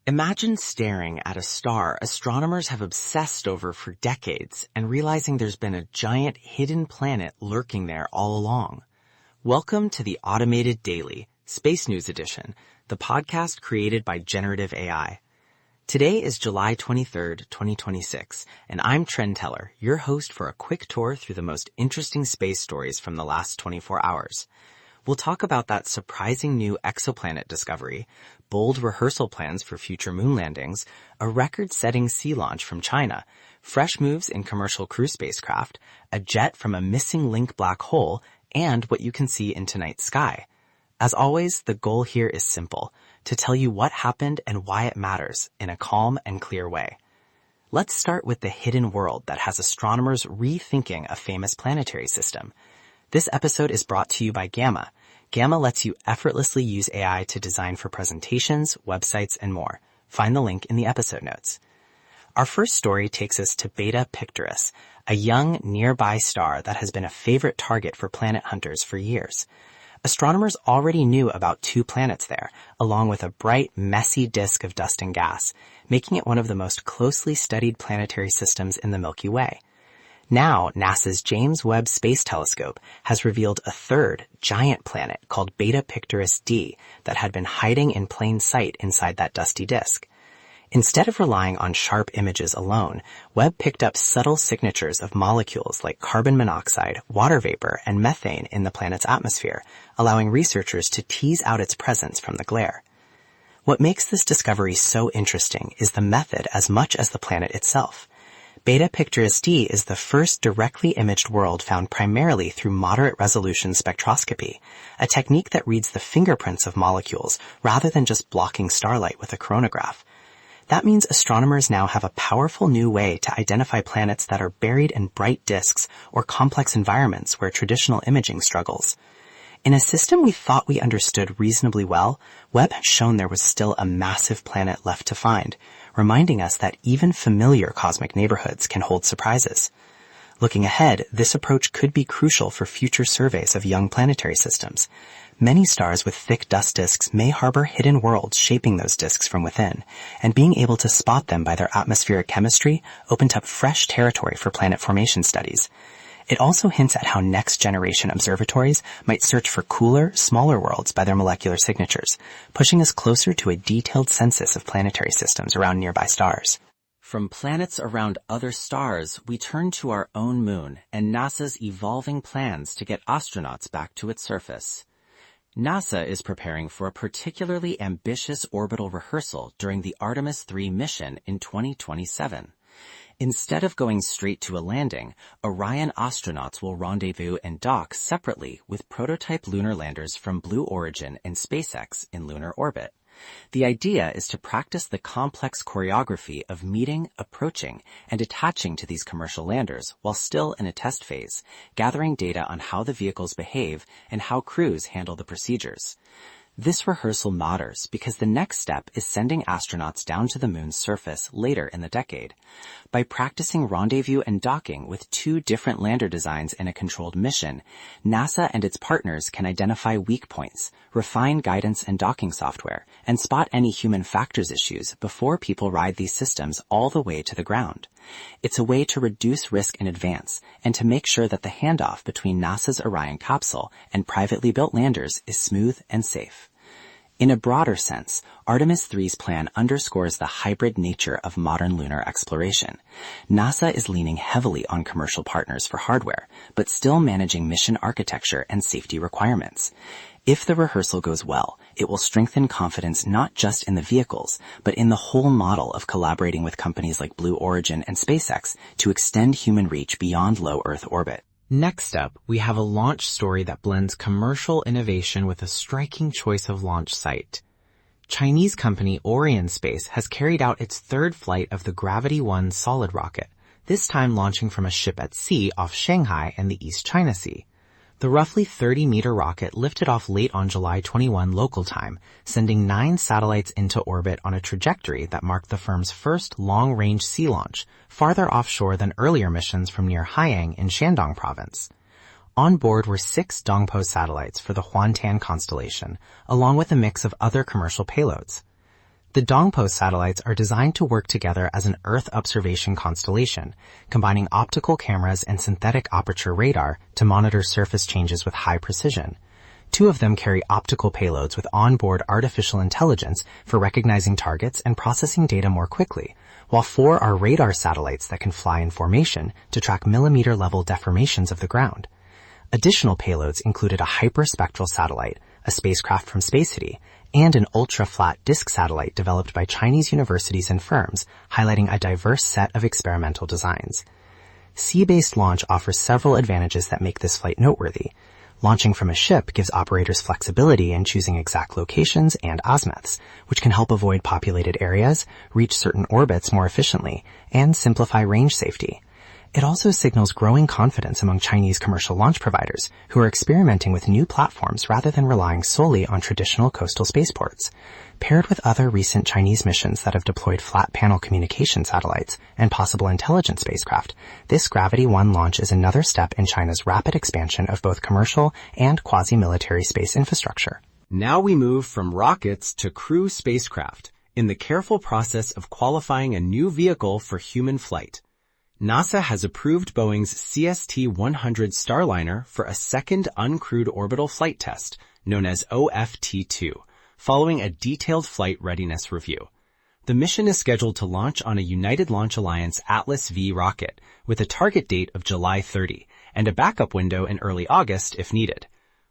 Imagine staring at a star astronomers have obsessed over for decades and realizing there's been a giant hidden planet lurking there all along. Welcome to the Automated Daily, Space News Edition, the podcast created by generative AI. Today is July 23rd, 2026, and I'm Trend Teller, your host for a quick tour through the most interesting space stories from the last 24 hours. We'll talk about that surprising new exoplanet discovery, bold rehearsal plans for future moon landings, a record-setting sea launch from China, fresh moves in commercial crew spacecraft, a jet from a missing link black hole, and what you can see in tonight's sky. As always, the goal here is simple, to tell you what happened and why it matters in a calm and clear way. Let's start with the hidden world that has astronomers rethinking a famous planetary system. This episode is brought to you by Gamma. Gamma lets you effortlessly use AI to design for presentations, websites, and more. Find the link in the episode notes. Our first story takes us to Beta Pictoris, a young, nearby star that has been a favorite target for planet hunters for years. Astronomers already knew about two planets there, along with a bright, messy disk of dust and gas, making it one of the most closely studied planetary systems in the Milky Way. Now, NASA's James Webb Space Telescope has revealed a third, giant planet called Beta Pictoris d that had been hiding in plain sight inside that dusty disk. Instead of relying on sharp images alone, Webb picked up subtle signatures of molecules like carbon monoxide, water vapor, and methane in the planet's atmosphere, allowing researchers to tease out its presence from the glare. What makes this discovery so interesting is the method as much as the planet itself. Beta Pictoris d is the first directly imaged world found primarily through moderate-resolution spectroscopy, a technique that reads the fingerprints of molecules rather than just blocking starlight with a coronagraph. That means astronomers now have a powerful new way to identify planets that are buried in bright disks or complex environments where traditional imaging struggles. In a system we thought we understood reasonably well, Webb has shown there was still a massive planet left to find, reminding us that even familiar cosmic neighborhoods can hold surprises. Looking ahead, this approach could be crucial for future surveys of young planetary systems. Many stars with thick dust disks may harbor hidden worlds shaping those disks from within, and being able to spot them by their atmospheric chemistry opened up fresh territory for planet formation studies. It also hints at how next-generation observatories might search for cooler, smaller worlds by their molecular signatures, pushing us closer to a detailed census of planetary systems around nearby stars. From planets around other stars, we turn to our own moon and NASA's evolving plans to get astronauts back to its surface. NASA is preparing for a particularly ambitious orbital rehearsal during the Artemis III mission in 2027. Instead of going straight to a landing, Orion astronauts will rendezvous and dock separately with prototype lunar landers from Blue Origin and SpaceX in lunar orbit. The idea is to practice the complex choreography of meeting, approaching, and attaching to these commercial landers while still in a test phase, gathering data on how the vehicles behave and how crews handle the procedures. This rehearsal matters because the next step is sending astronauts down to the moon's surface later in the decade. By practicing rendezvous and docking with two different lander designs in a controlled mission, NASA and its partners can identify weak points, refine guidance and docking software, and spot any human factors issues before people ride these systems all the way to the ground. It's a way to reduce risk in advance and to make sure that the handoff between NASA's Orion capsule and privately built landers is smooth and safe. In a broader sense, Artemis III's plan underscores the hybrid nature of modern lunar exploration. NASA is leaning heavily on commercial partners for hardware, but still managing mission architecture and safety requirements. If the rehearsal goes well, it will strengthen confidence not just in the vehicles, but in the whole model of collaborating with companies like Blue Origin and SpaceX to extend human reach beyond low Earth orbit. Next up, we have a launch story that blends commercial innovation with a striking choice of launch site. Chinese company Orion Space has carried out its third flight of the Gravity 1 solid rocket, this time launching from a ship at sea off Shanghai and the East China Sea. The roughly 30-meter rocket lifted off late on July 21 local time, sending 9 satellites into orbit on a trajectory that marked the firm's first long-range sea launch, farther offshore than earlier missions from near Haiyang in Shandong province. On board were 6 Dongpo satellites for the Huantan constellation, along with a mix of other commercial payloads. The Dongpo satellites are designed to work together as an Earth observation constellation, combining optical cameras and synthetic aperture radar to monitor surface changes with high precision. 2 of them carry optical payloads with onboard artificial intelligence for recognizing targets and processing data more quickly, while 4 are radar satellites that can fly in formation to track millimeter-level deformations of the ground. Additional payloads included a hyperspectral satellite, a spacecraft from Space City, and an ultra-flat disk satellite developed by Chinese universities and firms, highlighting a diverse set of experimental designs. Sea-based launch offers several advantages that make this flight noteworthy. Launching from a ship gives operators flexibility in choosing exact locations and azimuths, which can help avoid populated areas, reach certain orbits more efficiently, and simplify range safety. It also signals growing confidence among Chinese commercial launch providers who are experimenting with new platforms rather than relying solely on traditional coastal spaceports. Paired with other recent Chinese missions that have deployed flat-panel communication satellites and possible intelligence spacecraft, this Gravity 1 launch is another step in China's rapid expansion of both commercial and quasi-military space infrastructure. Now we move from rockets to crew spacecraft in the careful process of qualifying a new vehicle for human flight. NASA has approved Boeing's CST-100 Starliner for a second uncrewed orbital flight test, known as OFT-2, following a detailed flight readiness review. The mission is scheduled to launch on a United Launch Alliance Atlas V rocket, with a target date of July 30, and a backup window in early August if needed.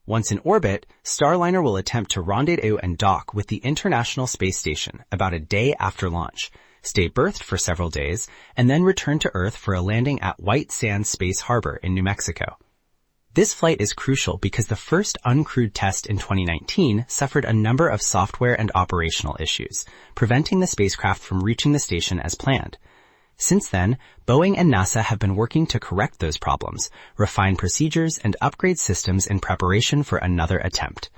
Once in orbit, Starliner will attempt to rendezvous and dock with the International Space Station about a day after launch, stay berthed for several days, and then return to Earth for a landing at White Sands Space Harbor in New Mexico. This flight is crucial because the first uncrewed test in 2019 suffered a number of software and operational issues, preventing the spacecraft from reaching the station as planned. Since then, Boeing and NASA have been working to correct those problems, refine procedures, and upgrade systems in preparation for another attempt.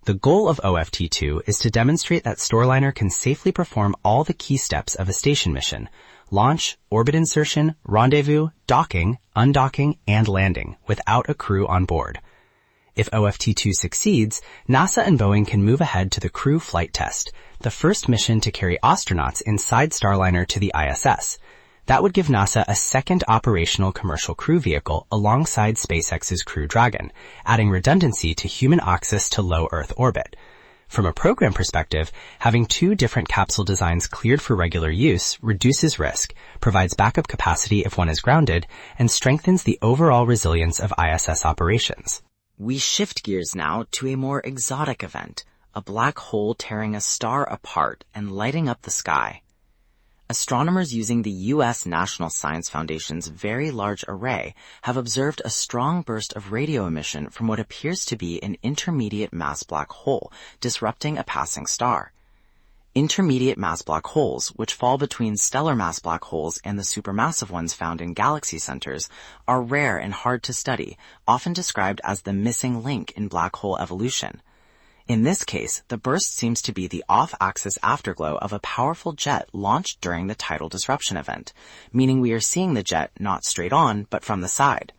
The goal of OFT-2 is to demonstrate that Starliner can safely perform all the key steps of a station mission: launch, orbit insertion, rendezvous, docking, undocking, and landing without a crew on board. If OFT-2 succeeds, NASA and Boeing can move ahead to the crew flight test, the first mission to carry astronauts inside Starliner to the ISS. That would give NASA a second operational commercial crew vehicle alongside SpaceX's Crew Dragon, adding redundancy to human access to low Earth orbit. From a program perspective, having 2 different capsule designs cleared for regular use reduces risk, provides backup capacity if one is grounded, and strengthens the overall resilience of ISS operations. We shift gears now to a more exotic event, a black hole tearing a star apart and lighting up the sky. Astronomers using the U.S. National Science Foundation's Very Large Array have observed a strong burst of radio emission from what appears to be an intermediate mass black hole, disrupting a passing star. Intermediate mass black holes, which fall between stellar mass black holes and the supermassive ones found in galaxy centers, are rare and hard to study, often described as the missing link in black hole evolution. In this case, the burst seems to be the off-axis afterglow of a powerful jet launched during the tidal disruption event, meaning we are seeing the jet not straight on, but from the side.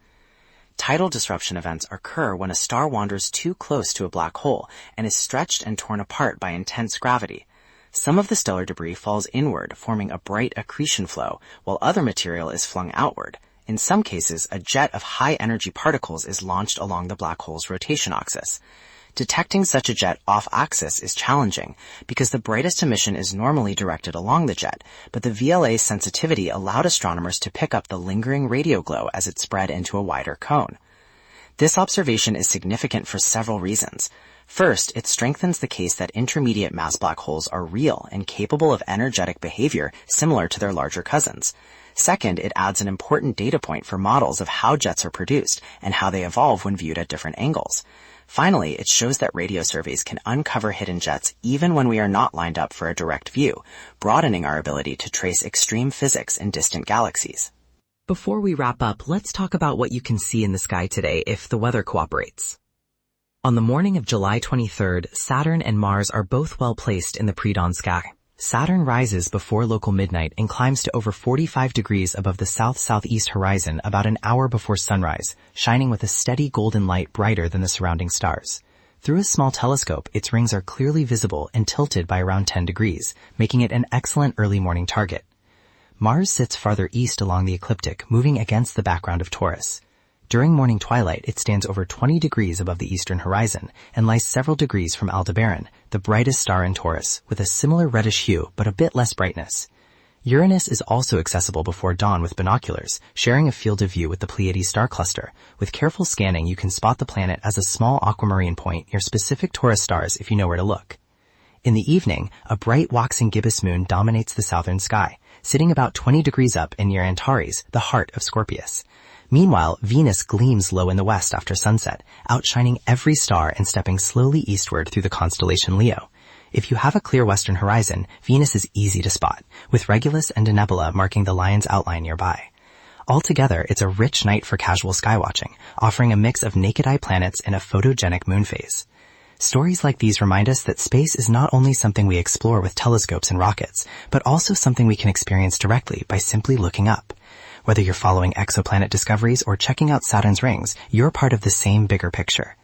Tidal disruption events occur when a star wanders too close to a black hole and is stretched and torn apart by intense gravity. Some of the stellar debris falls inward, forming a bright accretion flow, while other material is flung outward. In some cases, a jet of high-energy particles is launched along the black hole's rotation axis. Detecting such a jet off-axis is challenging because the brightest emission is normally directed along the jet, but the VLA's sensitivity allowed astronomers to pick up the lingering radio glow as it spread into a wider cone. This observation is significant for several reasons. First, it strengthens the case that intermediate mass black holes are real and capable of energetic behavior similar to their larger cousins. Second, it adds an important data point for models of how jets are produced and how they evolve when viewed at different angles. Finally, it shows that radio surveys can uncover hidden jets even when we are not lined up for a direct view, broadening our ability to trace extreme physics in distant galaxies. Before we wrap up, let's talk about what you can see in the sky today if the weather cooperates. On the morning of July 23rd, Saturn and Mars are both well placed in the pre-dawn sky. Saturn rises before local midnight and climbs to over 45 degrees above the south-southeast horizon about an hour before sunrise, shining with a steady golden light brighter than the surrounding stars. Through a small telescope, its rings are clearly visible and tilted by around 10 degrees, making it an excellent early morning target. Mars sits farther east along the ecliptic, moving against the background of Taurus. During morning twilight, it stands over 20 degrees above the eastern horizon and lies several degrees from Aldebaran, the brightest star in Taurus, with a similar reddish hue but a bit less brightness. Uranus is also accessible before dawn with binoculars, sharing a field of view with the Pleiades star cluster. With careful scanning, you can spot the planet as a small aquamarine point near specific Taurus stars if you know where to look. In the evening, a bright waxing gibbous moon dominates the southern sky, sitting about 20 degrees up and near Antares, the heart of Scorpius. Meanwhile, Venus gleams low in the west after sunset, outshining every star and stepping slowly eastward through the constellation Leo. If you have a clear western horizon, Venus is easy to spot, with Regulus and Denebola marking the lion's outline nearby. Altogether, it's a rich night for casual skywatching, offering a mix of naked-eye planets and a photogenic moon phase. Stories like these remind us that space is not only something we explore with telescopes and rockets, but also something we can experience directly by simply looking up. Whether you're following exoplanet discoveries or checking out Saturn's rings, you're part of the same bigger picture.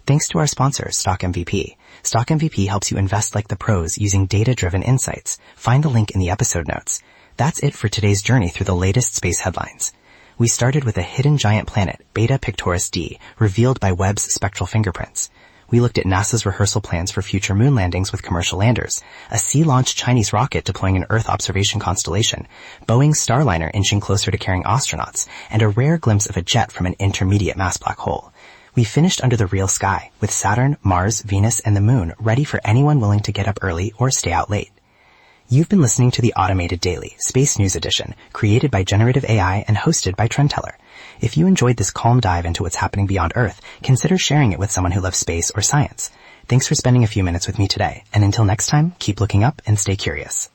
Thanks to our sponsor, Stock MVP. Stock MVP helps you invest like the pros using data-driven insights. Find the link in the episode notes. That's it for today's journey through the latest space headlines. We started with a hidden giant planet, Beta Pictoris d, revealed by Webb's spectral fingerprints. We looked at NASA's rehearsal plans for future moon landings with commercial landers, a sea-launched Chinese rocket deploying an Earth observation constellation, Boeing's Starliner inching closer to carrying astronauts, and a rare glimpse of a jet from an intermediate mass black hole. We finished under the real sky, with Saturn, Mars, Venus, and the Moon ready for anyone willing to get up early or stay out late. You've been listening to the Automated Daily, Space News Edition, created by Generative AI and hosted by Trendteller. If you enjoyed this calm dive into what's happening beyond Earth, consider sharing it with someone who loves space or science. Thanks for spending a few minutes with me today, and until next time, keep looking up and stay curious.